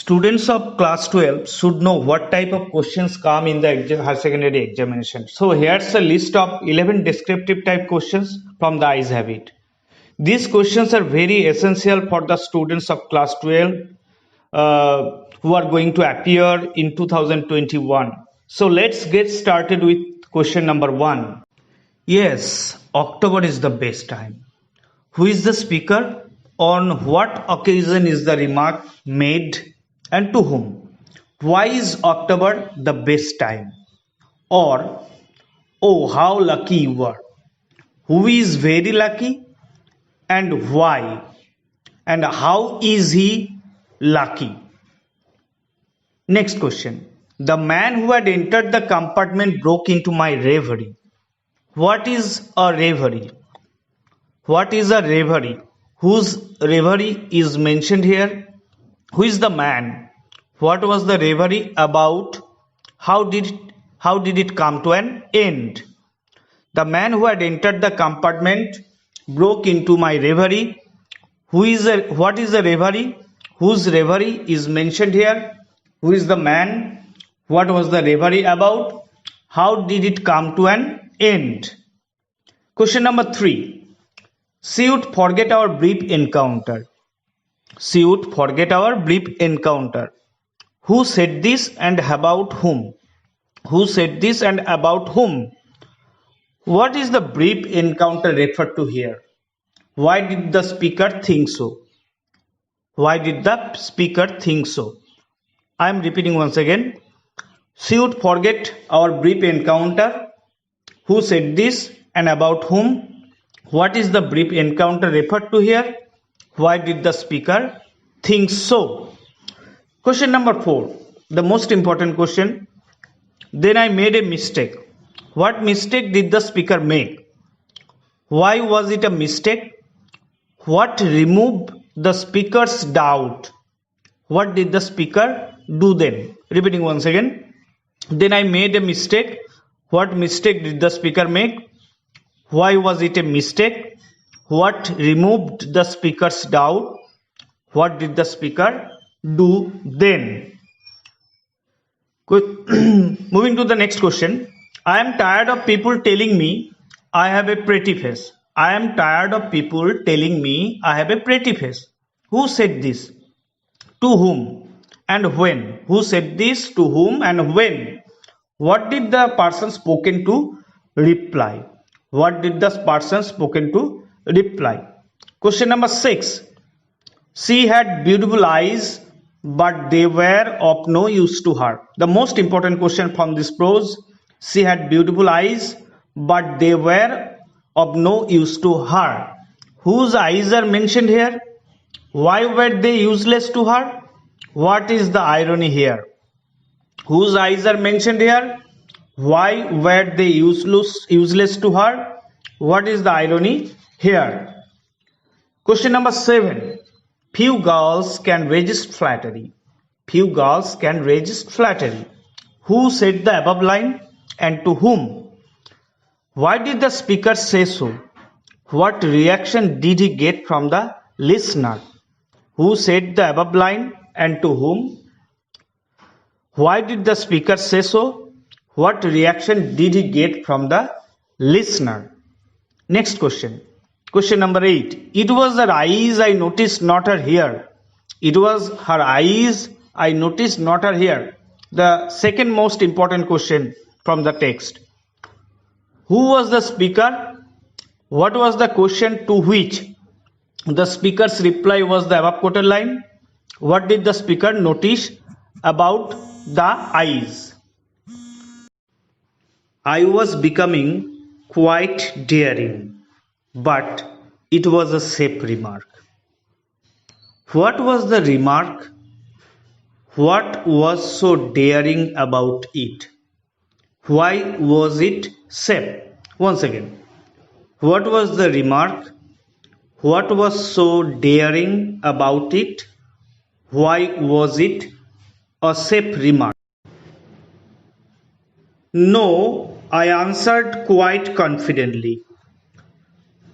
Students of class 12 should know what type of questions come in the higher secondary examination. So here's a list of 11 descriptive type questions from the ICE habit. These questions are very essential for the students of class 12 who are going to appear in 2021. So let's get started with question number 1. Yes, October is the best time. Who is the speaker? On what occasion is the remark made and to whom? Why is October the best time? Or, oh, how lucky you are. Who is very lucky and why? And how is he lucky? Next question. The man who had entered the compartment broke into my reverie. What is a reverie? What is a reverie? Whose reverie is mentioned here? Who is the man? What was the reverie about? How did it come to an end? The man who had entered the compartment broke into my reverie. What is a reverie? Whose reverie is mentioned here? Who is the man? What was the reverie about? How did it come to an end? Question number 3. She would forget our brief encounter. She would forget our brief encounter. Who said this and about whom? Who said this and about whom? What is the brief encounter referred to here? Why did the speaker think so? Why did the speaker think so? I am repeating once again. She would forget our brief encounter. Who said this and about whom? What is the brief encounter referred to here? Why did the speaker think so? Question number 4, the most important question. Then I made a mistake. What mistake did the speaker make? Why was it a mistake? What removed the speaker's doubt? What did the speaker do then? Repeating once again. Then I made a mistake. What mistake did the speaker make? Why was it a mistake? What removed the speaker's doubt? What did the speaker do then? Moving to the next question. I am tired of people telling me I have a pretty face. I am tired of people telling me I have a pretty face. Who said this? To whom and when? Who said this, to whom and when? What did the person spoken to reply? What did the person spoken to reply? Question number 6. She had beautiful eyes, but they were of no use to her. The most important question from this prose. She had beautiful eyes, but they were of no use to her. Whose eyes are mentioned here? Why were they useless to her? What is the irony here? Whose eyes are mentioned here? Why were they useless to her? What is the irony here? Question number 7. Few girls can resist flattery. Few girls can resist flattery. Who said the above line and to whom? Why did the speaker say so? What reaction did he get from the listener? Who said the above line and to whom? Why did the speaker say so? What reaction did he get from the listener? Next question. Question number 8. It was her eyes I noticed, not her hair. It was her eyes I noticed, not her hair. The second most important question from the text. Who was the speaker? What was the question to which the speaker's reply was the above quoted line? What did the speaker notice about the eyes? I was becoming quite daring, but it was a safe remark. What was the remark? What was so daring about it? Why was it safe? Once again. What was the remark? What was so daring about it? Why was it a safe remark? No, I answered quite confidently.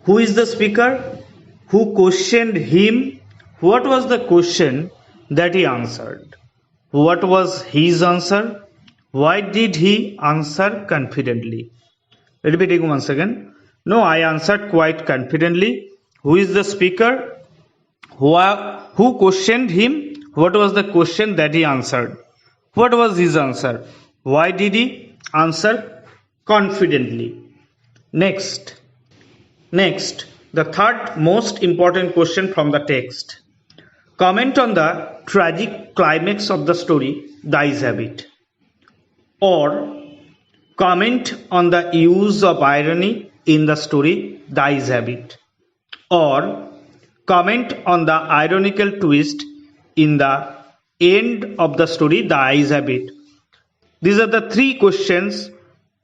Who is the speaker? Who questioned him? What was the question that he answered? What was his answer? Why did he answer confidently? Repeating once again. No, I answered quite confidently. Who is the speaker? Who questioned him? What was the question that he answered? What was his answer? Why did he answer confidently? Next, the third most important question from the text. Comment on the tragic climax of the story, The Ice Habit. Or comment on the use of irony in the story, The Ice Habit. Or comment on the ironical twist in the end of the story, The Ice Habit. These are the three questions,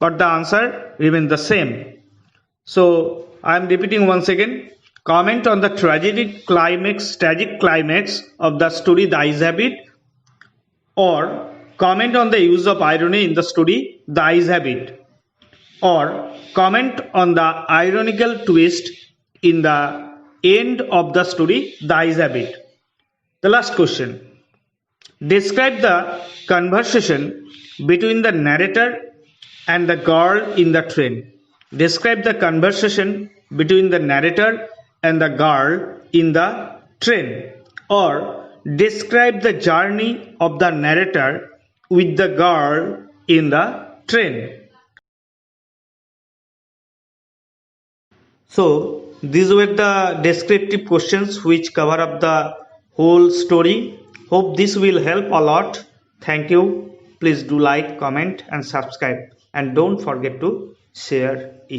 but the answer remains the same. So I am repeating once again. Comment on the tragic climax of the story, The Ice Habit. Or comment on the use of irony in the story, The Ice Habit. Or comment on the ironical twist in the end of the story, The Ice Habit. The last question. Describe the conversation between the narrator and the girl in the train. Describe the conversation between the narrator and the girl in the train. Or describe the journey of the narrator with the girl in the train. So these were the descriptive questions which cover up the whole story. Hope this will help a lot. Thank you. Please do like, comment and subscribe, and don't forget to share it.